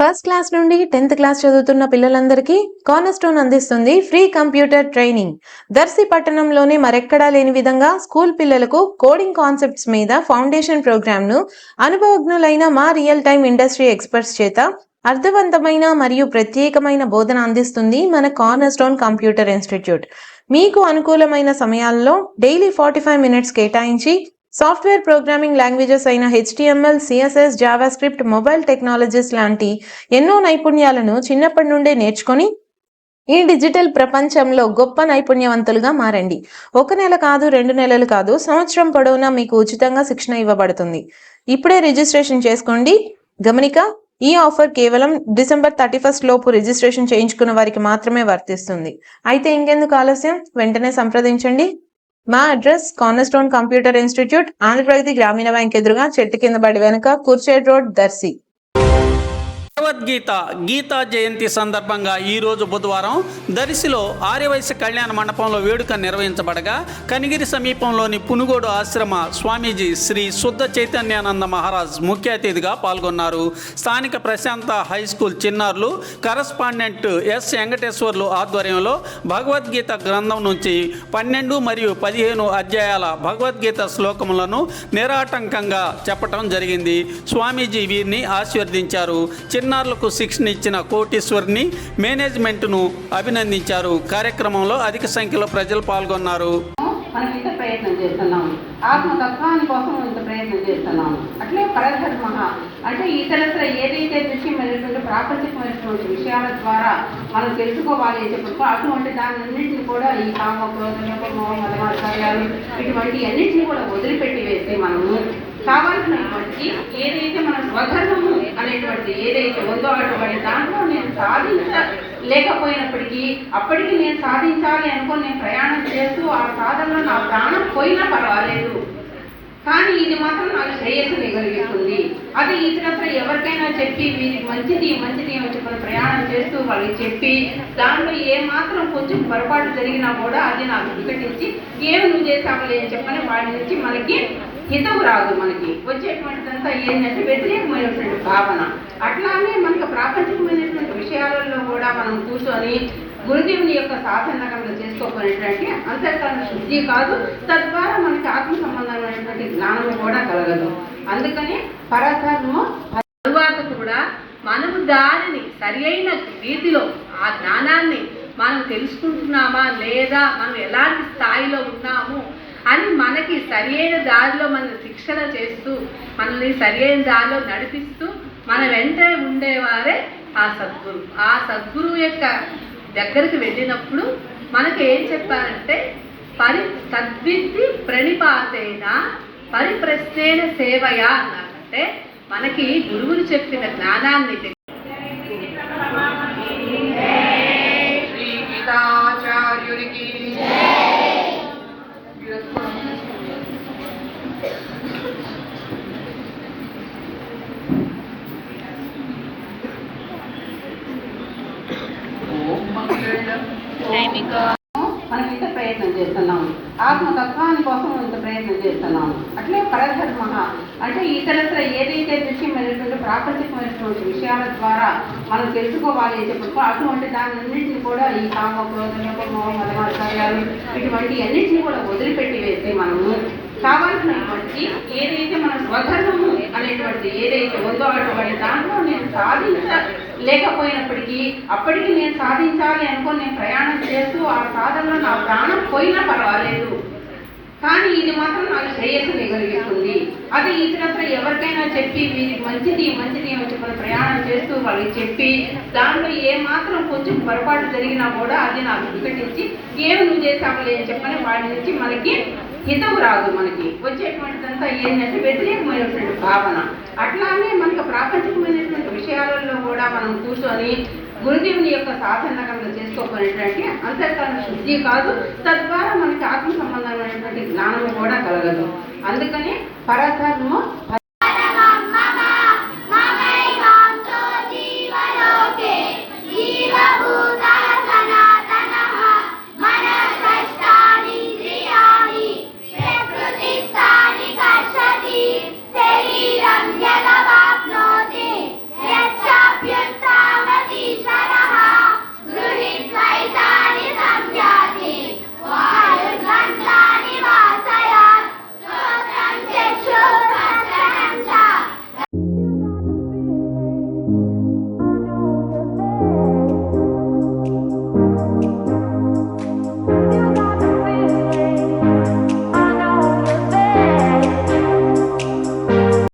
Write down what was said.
First class నుండి 10th class చదువుతున్న పిల్లలందరికీ కార్నర్స్టోన్ అందిస్తుంది ఫ్రీ కంప్యూటర్ ట్రైనింగ్. దర్శి పట్టణంలోనే మరెక్కడా లేని విధంగా స్కూల్ పిల్లలకు కోడింగ్ కాన్సెప్ట్స్ మీద ఫౌండేషన్ ప్రోగ్రామ్ను అనుభవజ్ఞులైన మా రియల్ టైమ్ ఇండస్ట్రీ ఎక్స్పర్ట్స్ చేత అర్థవంతమైన మరియు ప్రత్యేకమైన బోధన అందిస్తుంది మన కార్నర్స్టోన్ కంప్యూటర్ ఇన్స్టిట్యూట్. మీకు అనుకూలమైన సమయాల్లో డైలీ 45 మినిట్స్ కేటాయించి సాఫ్ట్వేర్ ప్రోగ్రామింగ్ లాంగ్వేజెస్ అయిన HTML, CSS, JavaScript, mobile technologies లాంటి ఎన్నో నైపుణ్యాలను చిన్నప్పటి నుండే నేర్చుకొని ఈ డిజిటల్ ప్రపంచంలో గొప్ప నైపుణ్యవంతులుగా మారండి. 1 నెల కాదు, 2 నెలలు కాదు, సంవత్సరం పొడవునా మీకు ఉచితంగా శిక్షణ ఇవ్వబడుతుంది. ఇప్పుడే రిజిస్ట్రేషన్ చేసుకోండి. గమనిక, ఈ ఆఫర్ కేవలం డిసెంబర్ 31 లోపు రిజిస్ట్రేషన్ చేయించుకున్న వారికి మాత్రమే వర్తిస్తుంది. అయితే ఇంకెందుకు ఆలస్యం, వెంటనే సంప్రదించండి. మా address cornerstone computer institute, Andhra Pragathi గ్రామీణ బ్యాంక్ ఎదురుగా, చెట్టు కింద బడి వెనుక, కుర్చేడ్ రోడ్, దర్శి. భగవద్గీత గీతా జయంతి సందర్భంగా ఈరోజు బుధవారం దర్శిలో ఆర్యవైశ్య కళ్యాణ మండపంలో వేడుక నిర్వహించబడగా కనిగిరి సమీపంలోని పునుగోడు ఆశ్రమ స్వామీజీ శ్రీ శుద్ధ చైతన్యానంద మహారాజ్ ముఖ్య అతిథిగా పాల్గొన్నారు. స్థానిక ప్రశాంత హై స్కూల్ చిన్నారులు కరస్పాండెంట్ ఎస్ వెంకటేశ్వర్లు ఆధ్వర్యంలో భగవద్గీత గ్రంథం నుంచి 12 మరియు 15 అధ్యాయాల భగవద్గీత శ్లోకములను నిరాటంకంగా చెప్పటం జరిగింది. స్వామీజీ వీరిని ఆశీర్వదించారు. చిన్నారులకు శిక్షణ ఇచ్చిన కోటీశ్వర్ని మేనేజ్మెంట్ను అభినందించారు. కార్యక్రమంలో అధిక సంఖ్యలో ప్రజలు పాల్గొన్నారు. మనం ఇంత ప్రయత్నం చేస్తున్నాము, ఆత్మతత్వాన్ని కోసం ఇంత ప్రయత్నం చేస్తున్నాము. అట్లే పరధర్మ అంటే ఇతరత్ర ఏదైతే దృశ్యమైనటువంటి ప్రాపంచికమైనటువంటి విషయాల ద్వారా మనం తెలుసుకోవాలి అని చెప్పి అటువంటి దానిన్నింటినీ కూడా ఈ కామ, క్రోధ, మోహ, మదమాచార్యాలు ఇటువంటి అన్నింటినీ కూడా వదిలిపెట్టి వేసి మనము కావాల్సినటువంటి ఏదైతే మన స్వధర్మము అనేటువంటి ఏదైతే ఉందో అటువంటి దాంట్లో నేను సాధించలేకపోయినప్పటికీ అప్పటికి నేను సాధించాలి అనుకుని నేను ప్రయాణం చేస్తూ ఆ సాధనలో నా ప్రాణం పోయినా పర్వాలేదు, కానీ ఇది మాత్రం నాకు శ్రేయస్సుని కలిగిస్తుంది. అది ఇతరత్ర ఎవరికైనా చెప్పి వీరికి మంచిది మంచిది అని చెప్పిన ప్రయాణం చేస్తూ వాళ్ళకి చెప్పి దాంట్లో ఏమాత్రం కొంచెం పొరపాటు జరిగినా కూడా అది నాకు వికటించి ఏమి నువ్వు చేసావులే అని చెప్పని వాడి నుంచి మనకి హితవు రాదు. మనకి వచ్చేటువంటిదంతా ఏంటంటే వ్యతిరేకమైనటువంటి భావన. అట్లానే మనకు ప్రాపంచికమైనటువంటి విషయాలలో కూడా మనం కూర్చొని గురుదేవుని యొక్క సాధనగా చేసుకోకపోయినటువంటి అంతర్కరణ శుద్ధి కాదు, తద్వారా మనకి ఆత్మ సంబంధమైనటువంటి జ్ఞానము కూడా కలగదు. అందుకని పరధర్మం తరువాత కూడా మనము దానిని సరి అయిన రీతిలో ఆ జ్ఞానాన్ని మనం తెలుసుకుంటున్నామా లేదా, మనం ఎలాంటి స్థాయిలో ఉన్నాము అని మనకి సరి అయిన దారిలో మన శిక్షణ చేస్తూ మనల్ని సరి అయిన దారిలో నడిపిస్తూ మన వెంట ఉండేవారే ఆ సద్గురు. ఆ సద్గురువు యొక్క దగ్గరికి వెళ్ళినప్పుడు మనకి ఏం చెప్పారంటే తద్విద్ది ప్రణిపాతేన పరిప్రశ్నేన సేవయా అన్నారంటే మనకి గురువులు చెప్పిన జ్ఞానాన్ని మనం ఇంత ప్రయత్నం చేస్తున్నాము, ఆత్మతత్వాన్ని కోసం ఇంత ప్రయత్నం చేస్తున్నాము. అట్లే పరధర్మ అంటే ఇతరత్ర ఏదైతే దృశ్యమైనటువంటి ప్రాపంచికమైనటువంటి విషయాల ద్వారా మనం తెలుసుకోవాలి అని చెప్పి అటువంటి దానిన్నింటినీ కూడా ఈ కామ, క్రోధ, మోహ, మదమాచార్యాలు ఇటువంటి అన్నింటినీ కూడా వదిలిపెట్టి వేసి మనము కావాల్సినటువంటి ఏదైతే మన స్వధర్మము అనేటువంటి ఏదైతే ఉందో అటువంటి దాంట్లో నేను సాధించలేకపోయినప్పటికీ అప్పటికి నేను సాధించాలి అనుకుని నేను ప్రయాణం చేస్తూ ఆ సాధనలో నా ప్రాణం పోయినా పర్వాలేదు, కానీ ఇది మాత్రం నాకు శ్రేయస్సుని కలిగిస్తుంది. అది ఇతరత్ర ఎవరికైనా చెప్పి వీరికి మంచిది మంచిది అని చెప్పిన ప్రయాణం చేస్తూ వాళ్ళకి చెప్పి దాంట్లో ఏమాత్రం కొంచెం పొరపాటు జరిగినా కూడా అది నాకు వికటించి ఏమి నువ్వు చేసావులే అని చెప్పని వాడి నుంచి మనకి హితవు రాదు. మనకి వచ్చేటువంటిదంతా ఏంటంటే వ్యతిరేకమైనటువంటి భావన. అట్లానే మనకు ప్రాపంచికమైనటువంటి విషయాలలో కూడా మనం కూర్చొని గురుదేవుని యొక్క సాధనగా చేసుకోకపోయినటువంటి అంతర్కరణ శుద్ధి కాదు, తద్వారా మనకి ఆత్మ సంబంధమైనటువంటి జ్ఞానము కూడా కలగదు. అందుకని పరధర్మం